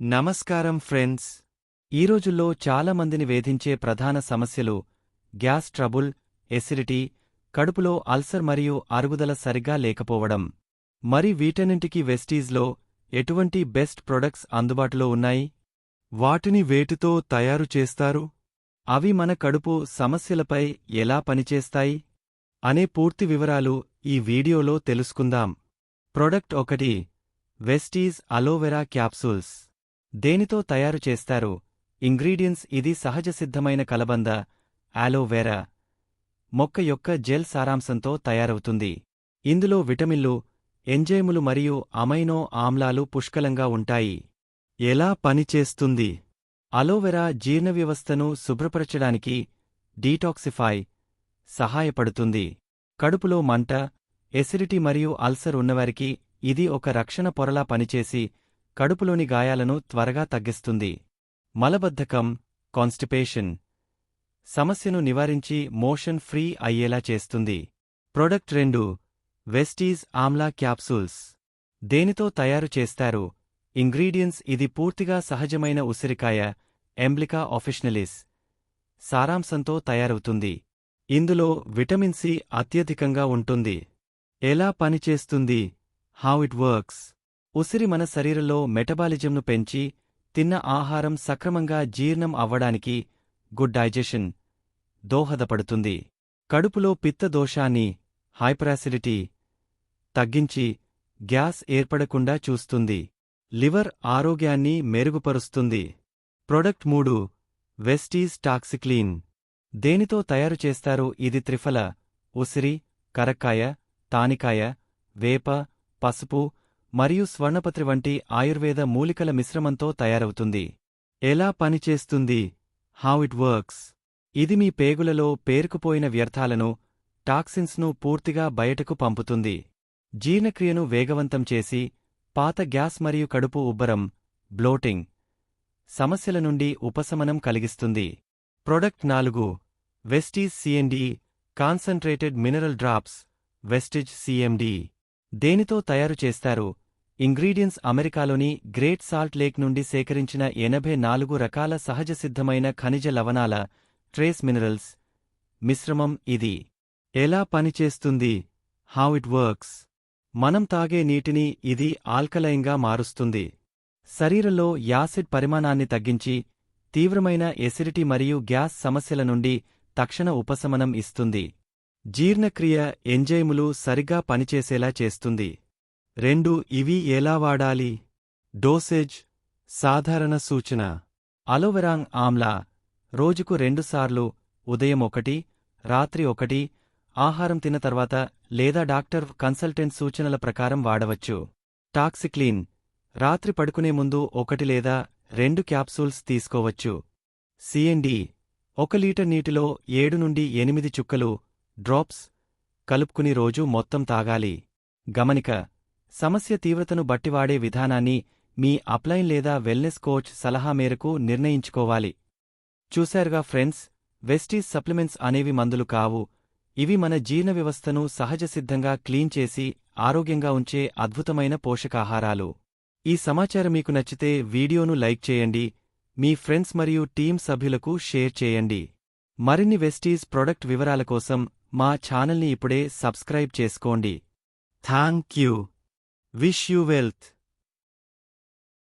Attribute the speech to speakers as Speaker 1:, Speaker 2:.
Speaker 1: నమస్కారం ఫ్రెండ్స్. ఈ రోజుల్లో చాలా మందిని వేధించే ప్రధాన సమస్యలు గ్యాస్ ట్రబుల్, ఎసిడిటీ, కడుపులో అల్సర్ మరియు అరుగుదల సరిగ్గా లేకపోవడం. మరి వీటన్నింటికీ వెస్టీజ్లో ఎటువంటి బెస్ట్ ప్రొడక్ట్స్ అందుబాటులో ఉన్నాయి? వాటిని వేటితో తయారు చేస్తారు? అవి మన కడుపు సమస్యలపై ఎలా పనిచేస్తాయి అనే పూర్తి వివరాలు ఈ వీడియోలో తెలుసుకుందాం. Product 1, Vestige aloe vera capsules. దేనితో తయారు చేస్తారు? ఇంగ్రీడియెంట్స్. ఇది సహజసిద్ధమైన కలబంద, ఆలోవెరా మొక్క యొక్క జెల్ సారాంశంతో తయారవుతుంది. ఇందులో విటమిన్లు, ఎంజైములు మరియు అమైనో ఆమ్లాలు పుష్కలంగా ఉంటాయి. ఎలా పనిచేస్తుంది? అలోవెరా జీర్ణవ్యవస్థను శుభ్రపరచడానికి డీటాక్సిఫై సహాయపడుతుంది. కడుపులో మంట, ఎసిడిటీ మరియు అల్సర్ ఉన్నవారికి ఇది ఒక రక్షణ పొరలా పనిచేసి కడుపులోని గాయాలను త్వరగా తగ్గిస్తుంది. మలబద్ధకం, కాన్స్టిపేషన్ సమస్యను నివారించి మోషన్ ఫ్రీ అయ్యేలా చేస్తుంది. Product 2, Vestige Amla capsules. దేనితో తయారు చేస్తారు? ఇంగ్రీడియెంట్స్. ఇది పూర్తిగా సహజమైన ఉసిరికాయ, ఎంబ్లికా ఆఫిషనలిస్ సారాంశంతో తయారవుతుంది. ఇందులో విటమిన్ సి అత్యధికంగా ఉంటుంది. ఎలా పనిచేస్తుంది? How it works. ఉసిరి మన శరీరంలో మెటబాలిజంను పెంచి తిన్న ఆహారం సక్రమంగా జీర్ణం అవ్వడానికి గుడ్ డైజెషన్ దోహదపడుతుంది. కడుపులో పిత్త దోషాన్ని, హైపరాసిడిటీ తగ్గించి గ్యాస్ ఏర్పడకుండా చూస్తుంది. లివర్ ఆరోగ్యాన్ని మెరుగుపరుస్తుంది. Product 3, Vestige Toxiclean. దేనితో తయారు చేస్తారు? ఇది త్రిఫల, ఉసిరి, కరక్కాయ, తానికాయ, వేప, పసుపు మరియు స్వర్ణపత్రి వంటి ఆయుర్వేద మూలికల మిశ్రమంతో తయారవుతుంది. ఎలా పనిచేస్తుంది? How it works. ఇది మీ పేగులలో పేరుకుపోయిన వ్యర్థాలను, టాక్సిన్స్ను పూర్తిగా బయటకు పంపుతుంది. జీర్ణక్రియను వేగవంతం చేసి పాత గ్యాస్ మరియు కడుపు ఉబ్బరం, బ్లోటింగ్ సమస్యల నుండి ఉపశమనం కలిగిస్తుంది. Product 4, Vestige CMD concentrated mineral drops. Vestige CMD. దేనితో తయారు చేస్తారు? ఇంగ్రీడియెంట్స్. అమెరికాలోని గ్రేట్ సాల్ట్ లేక్ నుండి సేకరించిన 84 రకాల సహజసిద్ధమైన ఖనిజ లవణాల ట్రేస్ మినరల్స్ మిశ్రమం ఇది. ఎలా పనిచేస్తుంది? How it works. మనం తాగే నీటిని ఇది ఆల్కలైన్గా మారుస్తుంది. శరీరంలో యాసిడ్ పరిమాణాన్ని తగ్గించి తీవ్రమైన ఎసిడిటీ మరియు గ్యాస్ సమస్యల నుండి తక్షణ ఉపశమనం ఇస్తుంది. జీర్ణక్రియ, ఎంజైములు సరిగ్గా పనిచేసేలా చేస్తుంది. 2, ఇవి ఎలా వాడాలి? డోసేజ్. సాధారణ సూచన. అలోవెరాంగ్ ఆమ్లా రోజుకు 2 సార్లు, ఉదయం 1, రాత్రి 1, ఆహారం తిన్న తర్వాత లేదా డాక్టర్ కన్సల్టెంట్ సూచనల ప్రకారం వాడవచ్చు. టాక్సిక్లీన్ రాత్రి పడుకునే ముందు 1 లేదా 2 క్యాప్సూల్స్ తీసుకోవచ్చు. సిఎండి 1 లీటర్ నీటిలో 7 నుండి 8 చుక్కలు డ్రాప్స్ కలుపుకుని రోజు మొత్తం తాగాలి. గమనిక: సమస్య తీవ్రతను బట్టి వాడే విధానాన్ని మీ అప్లైన్ లేదా వెల్నెస్ కోచ్ సలహా మేరకు నిర్ణయించుకోవాలి. చూశారుగా ఫ్రెండ్స్, వెస్టీజ్ సప్లిమెంట్స్ అనేవి మందులు కావు. ఇవి మన జీర్ణ వ్యవస్థను సహజసిద్ధంగా క్లీన్ చేసి ఆరోగ్యంగా ఉంచే అద్భుతమైన పోషకాహారాలు. ఈ సమాచారం మీకు నచ్చితే వీడియోను లైక్ చేయండి, మీ ఫ్రెండ్స్ మరియు టీం సభ్యులకు షేర్ చేయండి. మరిన్ని వెస్టీజ్ ప్రొడక్ట్ వివరాల కోసం మా ఛానల్ని ఇప్పుడే సబ్స్క్రైబ్ చేసుకోండి. Thank you. Wish you wealth.